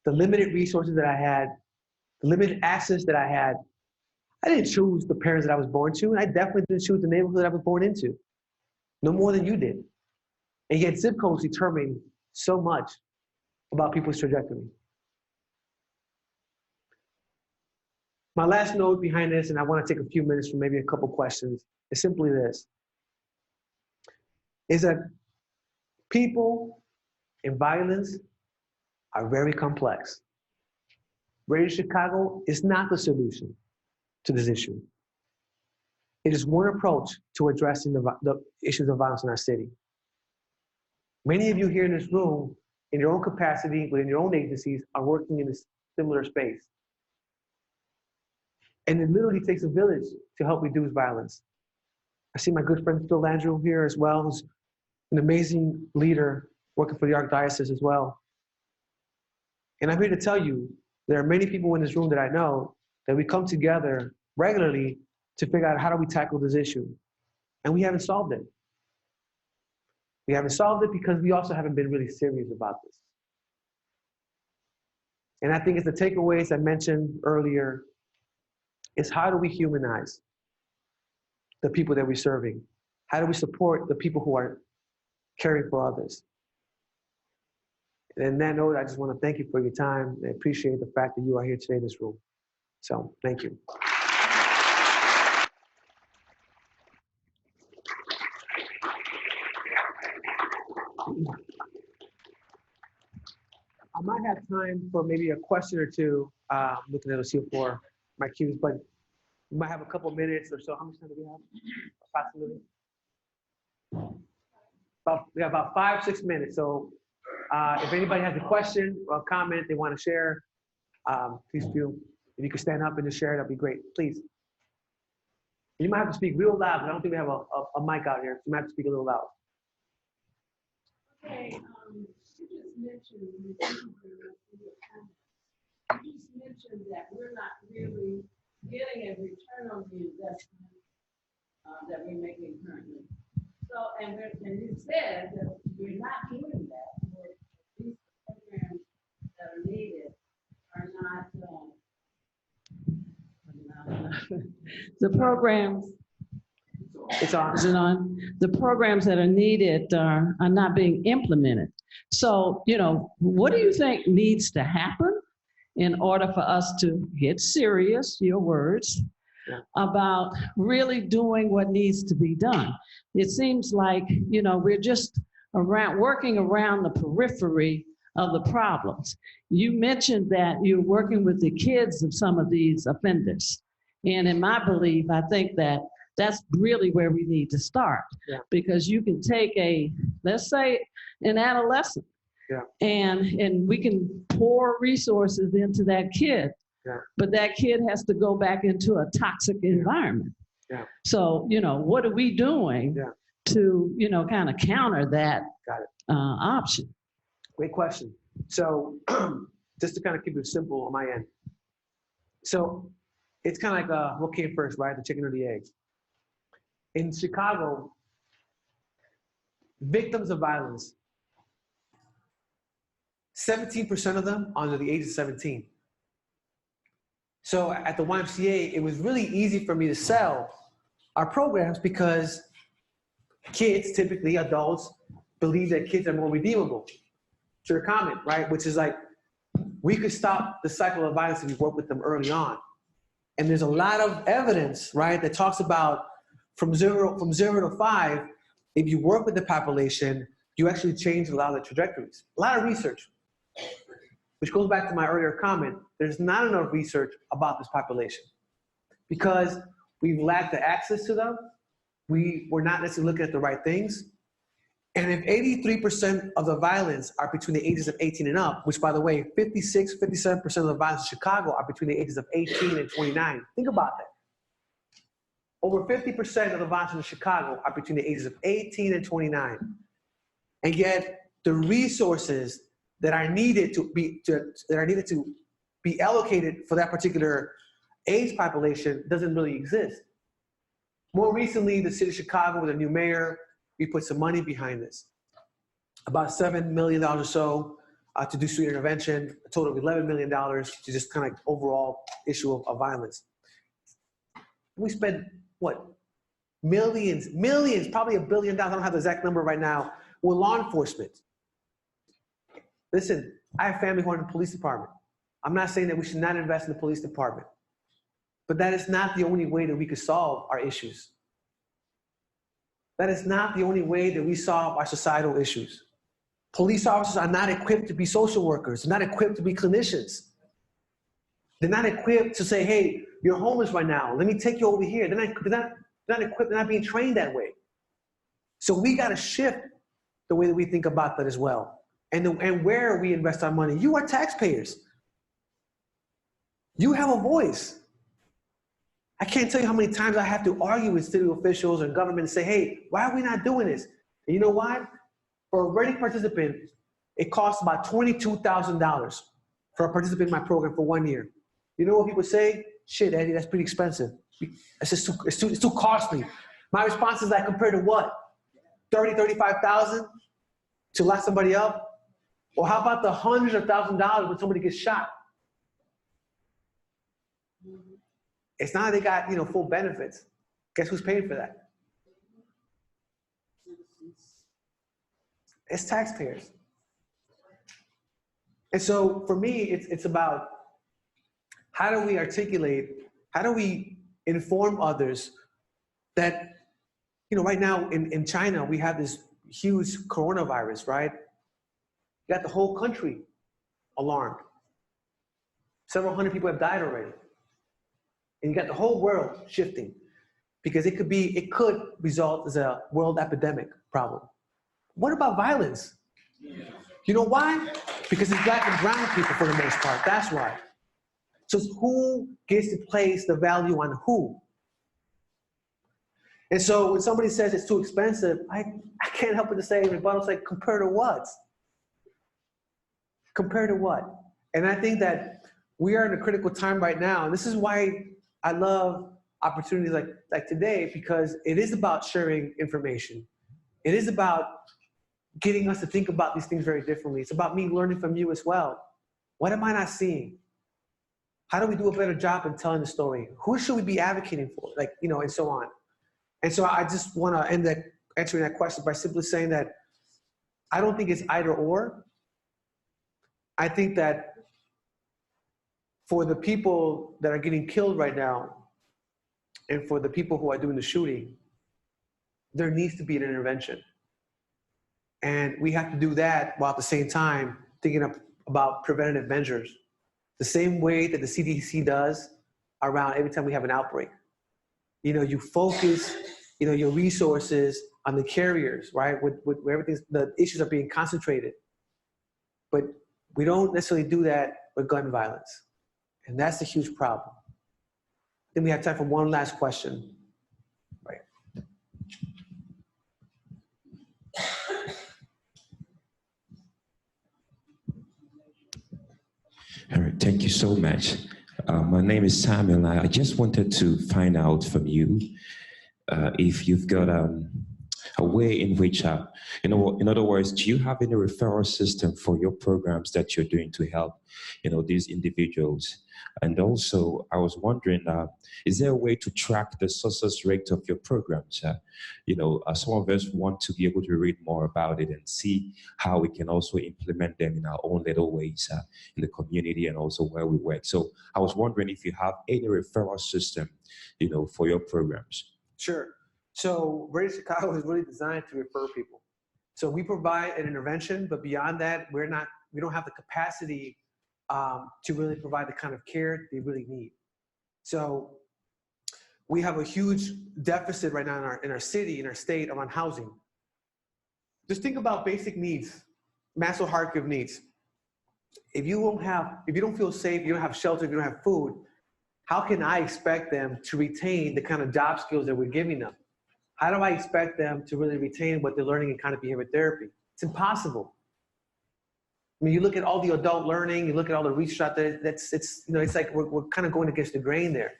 the limited resources that I had, the limited access that I had? I didn't choose the parents that I was born to, and I definitely didn't choose the neighborhood that I was born into, no more than you did. And yet zip codes determine so much about people's trajectory. My last note behind this, and I want to take a few minutes for maybe a couple questions, is simply this, is that people in violence are very complex. Radio Chicago is not the solution to this issue. It is one approach to addressing the issues of violence in our city. Many of you here in this room, in your own capacity, within your own agencies, are working in a similar space. And it literally takes a village to help reduce violence. I see my good friend Phil Landrew here as well, who's an amazing leader working for the Archdiocese as well. And I'm here to tell you, there are many people in this room that I know that we come together regularly to figure out how do we tackle this issue. And we haven't solved it. We haven't solved it because we also haven't been really serious about this. And I think it's the takeaways I mentioned earlier is how do we humanize the people that we're serving? How do we support the people who are caring for others? And on that note, I just want to thank you for your time. I appreciate the fact that you are here today in this room. So thank you. I might have time for maybe a question or two. Looking at the seal for my cues, but we might have a couple minutes or so. How much time do we have? Approximately? We have about 5-6 minutes. So if anybody has a question or a comment they want to share, please feel, if you could stand up and just share, that'd be great. Please. You might have to speak real loud, but I don't think we have a mic out here. So you might have to speak a little loud. Okay, you just mentioned that we're not really getting a return on the investment that we're making currently. So, and you said that we're not doing that, or these programs that are needed are not the programs. It's on. Is it on? The programs that are needed are not being implemented. So, you know, what do you think needs to happen in order for us to get serious, your words, about really doing what needs to be done? It seems like, you know, we're just working around the periphery of the problems. You mentioned that you're working with the kids of some of these offenders. And in my belief, I think that that's really where we need to start. Yeah. Because you can take let's say an adolescent, yeah, and we can pour resources into that kid, yeah, but that kid has to go back into a toxic environment. Yeah. So, you know, what are we doing to, you know, kind of counter that option? Great question. So just to kind of keep it simple on my end. So it's kind of like what came first, right? The chicken or the egg? In Chicago, victims of violence, 17% of them under the age of 17. So at the YMCA, it was really easy for me to sell our programs because kids, typically adults, believe that kids are more redeemable. To your comment, right? Which is like, we could stop the cycle of violence if we work with them early on. And there's a lot of evidence, right, that talks about from zero to 5, if you work with the population, you actually change a lot of the trajectories. A lot of research, which goes back to my earlier comment. There's not enough research about this population because we've lacked the access to them. We're not necessarily looking at the right things. And if 83% of the violence are between the ages of 18 and up, which by the way, 57% of the violence in Chicago are between the ages of 18 and 29. Think about that. Over 50% of the violence in Chicago are between the ages of 18 and 29. And yet the resources that are needed to be allocated for that particular age population doesn't really exist. More recently, the city of Chicago with a new mayor, we put some money behind this. About $7 million or so to do street intervention, a total of $11 million to just kind of like overall issue of violence. We spent, what, millions, probably $1 billion, I don't have the exact number right now, with law enforcement. Listen, I have family who are in the police department. I'm not saying that we should not invest in the police department, but that is not the only way that we could solve our issues. That is not the only way that we solve our societal issues. Police officers are not equipped to be social workers. They're not equipped to be clinicians. They're not equipped to say, hey, you're homeless right now. Let me take you over here. They're not equipped, they're not being trained that way. So we got to shift the way that we think about that as well. And where we invest our money. You are taxpayers. You have a voice. I can't tell you how many times I have to argue with city officials and government and say, hey, why are we not doing this? And you know why? For a ready participant, it costs about $22,000 for a participant in my program for 1 year. You know what people say? Shit, Eddie, that's pretty expensive. It's just it's too costly. My response is like, compared to what? 30, 35,000 to lock somebody up? Or how about the hundreds of thousands of dollars when somebody gets shot? It's not that they got, full benefits. Guess who's paying for that? It's taxpayers. And so for me, it's about how do we articulate, how do we inform others that, right now in China, we have this huge coronavirus, right? You got the whole country alarmed. Several hundred people have died already. And you got the whole world shifting because it could result as a world epidemic problem. What about violence? You know why? Because it's black and brown people for the most part. That's why. So who gets to place the value on who? And so when somebody says it's too expensive, I can't help but to say, rebuttal, it's like, compare to what? Compare to what? And I think that we are in a critical time right now. And this is why I love opportunities like today, because it is about sharing information. It is about getting us to think about these things very differently. It's about me learning from you as well. What am I not seeing? How do we do a better job in telling the story? Who should we be advocating for? And so on. And so I just want to end answering that question by simply saying that I don't think it's either or. I think that for the people that are getting killed right now, and for the people who are doing the shooting, there needs to be an intervention. And we have to do that while at the same time thinking about preventative measures, the same way that the CDC does around every time we have an outbreak. You focus, your resources on the carriers, right? Where the issues are being concentrated. But we don't necessarily do that with gun violence. And that's a huge problem. Then we have time for one last question. Right. All right, thank you so much. My name is Samuel. I just wanted to find out from you if you've got a way in which, in other words, do you have any referral system for your programs that you're doing to help, these individuals? And also, I was wondering, is there a way to track the success rate of your programs? Some of us want to be able to read more about it and see how we can also implement them in our own little ways in the community and also where we work. So I was wondering if you have any referral system, for your programs. Sure. So Ready Chicago is really designed to refer people. So we provide an intervention, but beyond that, we don't have the capacity to really provide the kind of care they really need. So we have a huge deficit right now in our city, in our state, around housing. Just think about basic needs, Maslow hierarchy of needs. If you don't feel safe, you don't have shelter, if you don't have food, how can I expect them to retain the kind of job skills that we're giving them? How do I expect them to really retain what they're learning in cognitive behavior therapy? It's impossible. I mean, you look at all the adult learning, you look at all the research out there, it's like we're kind of going against the grain there.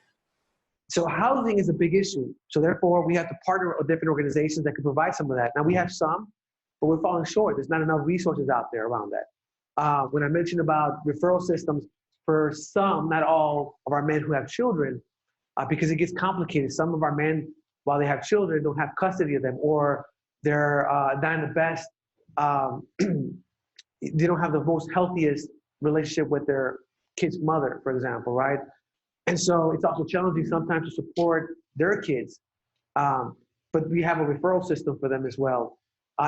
So housing is a big issue. So therefore, we have to partner with different organizations that can provide some of that. Now we have some, but we're falling short. There's not enough resources out there around that. When I mentioned about referral systems, for some, not all of our men who have children, because it gets complicated. Some of our men, while they have children, don't have custody of them, or they're not in the best, they don't have the most healthiest relationship with their kid's mother, for example, right? And so it's also challenging sometimes to support their kids. But we have a referral system for them as well.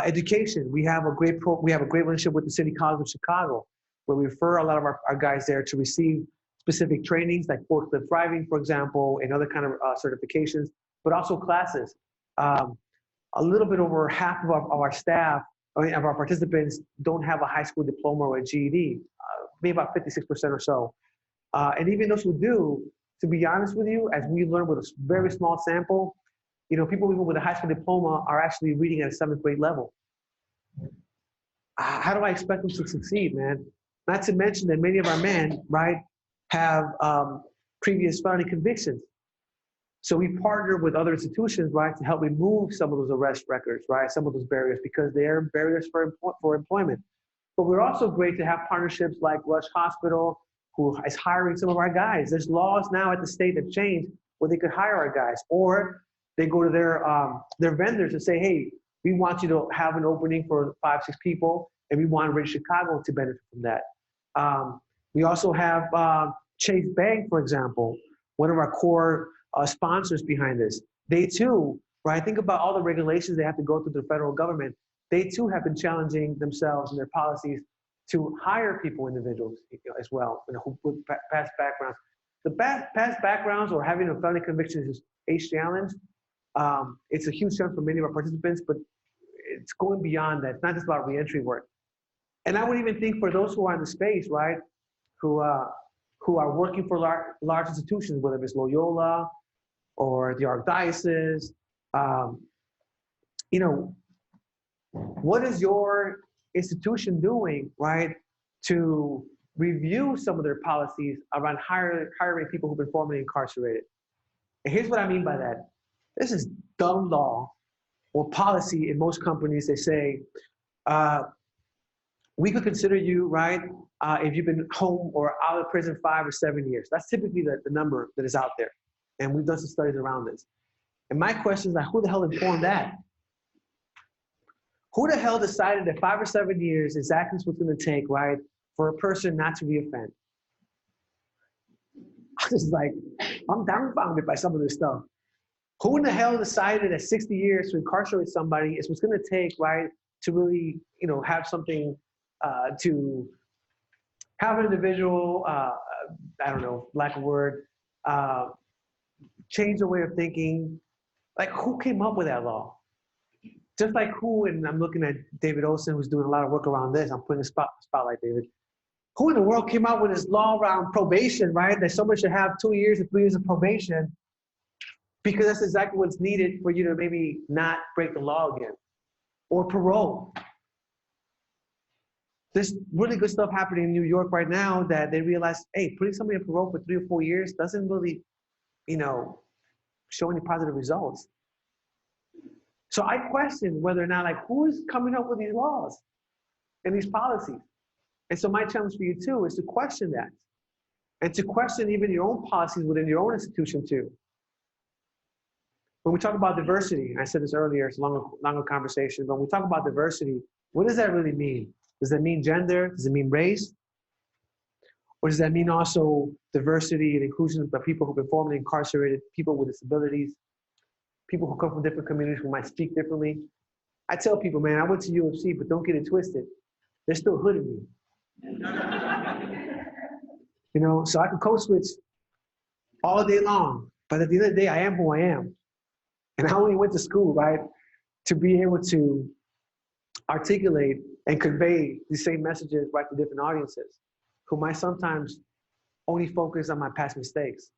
Education, we have a great relationship with the City College of Chicago, where we refer a lot of our guys there to receive specific trainings like forklift driving, for example, and other kind of certifications, but also classes. A little bit over half of our staff, of our participants, don't have a high school diploma or a GED, maybe about 56% or so. And even those who do, to be honest with you, as we learn with a very small sample, people even with a high school diploma are actually reading at a 7th grade level. How do I expect them to succeed, man? Not to mention that many of our men, right, have previous felony convictions. So we partner with other institutions, right, to help remove some of those arrest records, right, some of those barriers, because they're barriers for employment. But we're also great to have partnerships like Rush Hospital, who is hiring some of our guys. There's laws now at the state that change where they could hire our guys, or they go to their vendors and say, hey, we want you to have an opening for 5, 6 people, and we want Ready Chicago to benefit from that. We also have Chase Bank, for example, one of our core sponsors behind this. They too, right, think about all the regulations they have to go through the federal government. They too have been challenging themselves and their policies to hire people, individuals as well, with past backgrounds. The past backgrounds or having a felony conviction is a challenge. It's a huge challenge for many of our participants, but it's going beyond that. It's not just about reentry work. And I would even think for those who are in the space, right, who are working for large institutions, whether it's Loyola or the Archdiocese, what is your institution doing, right, to review some of their policies around hiring people who've been formerly incarcerated? And here's what I mean by that. This is dumb law or policy in most companies. They say, we could consider you, right, if you've been home or out of prison 5 or 7 years. That's typically the number that is out there. And we've done some studies around this. And my question is, like, who the hell informed that? Who the hell decided that 5 or 7 years is exactly what's going to take, right, for a person not to reoffend? I was like, I'm dumbfounded by some of this stuff. Who in the hell decided that 60 years to incarcerate somebody is what's going to take, right, to really, have something, to have an individual, I don't know, lack of word, change their way of thinking? Like, who came up with that law? Just like who, and I'm looking at David Olson, who's doing a lot of work around this. I'm putting a spotlight, David. Who in the world came out with this law around probation, right? That someone should have 2 years or 3 years of probation, because that's exactly what's needed for you to maybe not break the law again. Or parole. There's really good stuff happening in New York right now that they realize, hey, putting somebody on parole for 3 or 4 years doesn't really, show any positive results. So I question whether or not, like, who is coming up with these laws and these policies? And so my challenge for you too is to question that, and to question even your own policies within your own institution too. When we talk about diversity, I said this earlier, it's a longer conversation, but when we talk about diversity, what does that really mean? Does that mean gender? Does it mean race? Or does that mean also diversity and inclusion of people who've been formerly incarcerated, people with disabilities, people who come from different communities who might speak differently? I tell people, man, I went to UFC, but don't get it twisted. They're still hooding me. You know, so I can code switch all day long, but at the end of the day, I am who I am. And I only went to school, right, to be able to articulate and convey the same messages, right, to different audiences who might sometimes only focus on my past mistakes.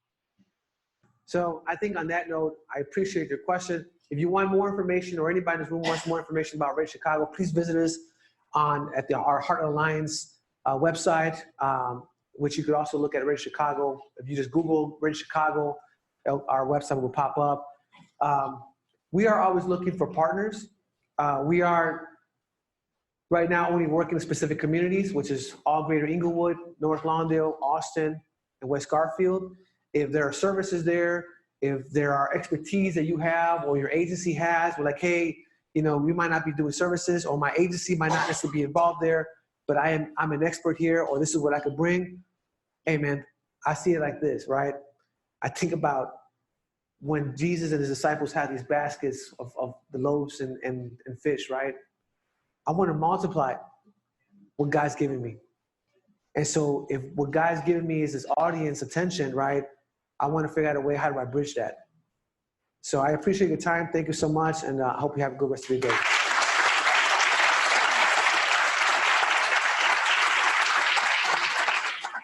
So I think on that note, I appreciate your question. If you want more information, or anybody in this room wants more information about Ready Chicago, please visit us at our Heart Alliance website, which you could also look at Ready Chicago. If you just Google Ready Chicago, our website will pop up. We are always looking for partners. We are right now only working in specific communities, which is all Greater Inglewood, North Lawndale, Austin, and West Garfield. If there are services there, if there are expertise that you have or your agency has, we're like, hey, you know, we might not be doing services, or my agency might not necessarily be involved there, but I'm an expert here, or this is what I could bring. Hey man, I see it like this, right? I think about when Jesus and his disciples had these baskets of the loaves and fish, right? I want to multiply what God's giving me. And so if what God's giving me is this audience attention, right? I want to figure out a way, how do I bridge that? So I appreciate your time. Thank you so much. And I hope you have a good rest of your day.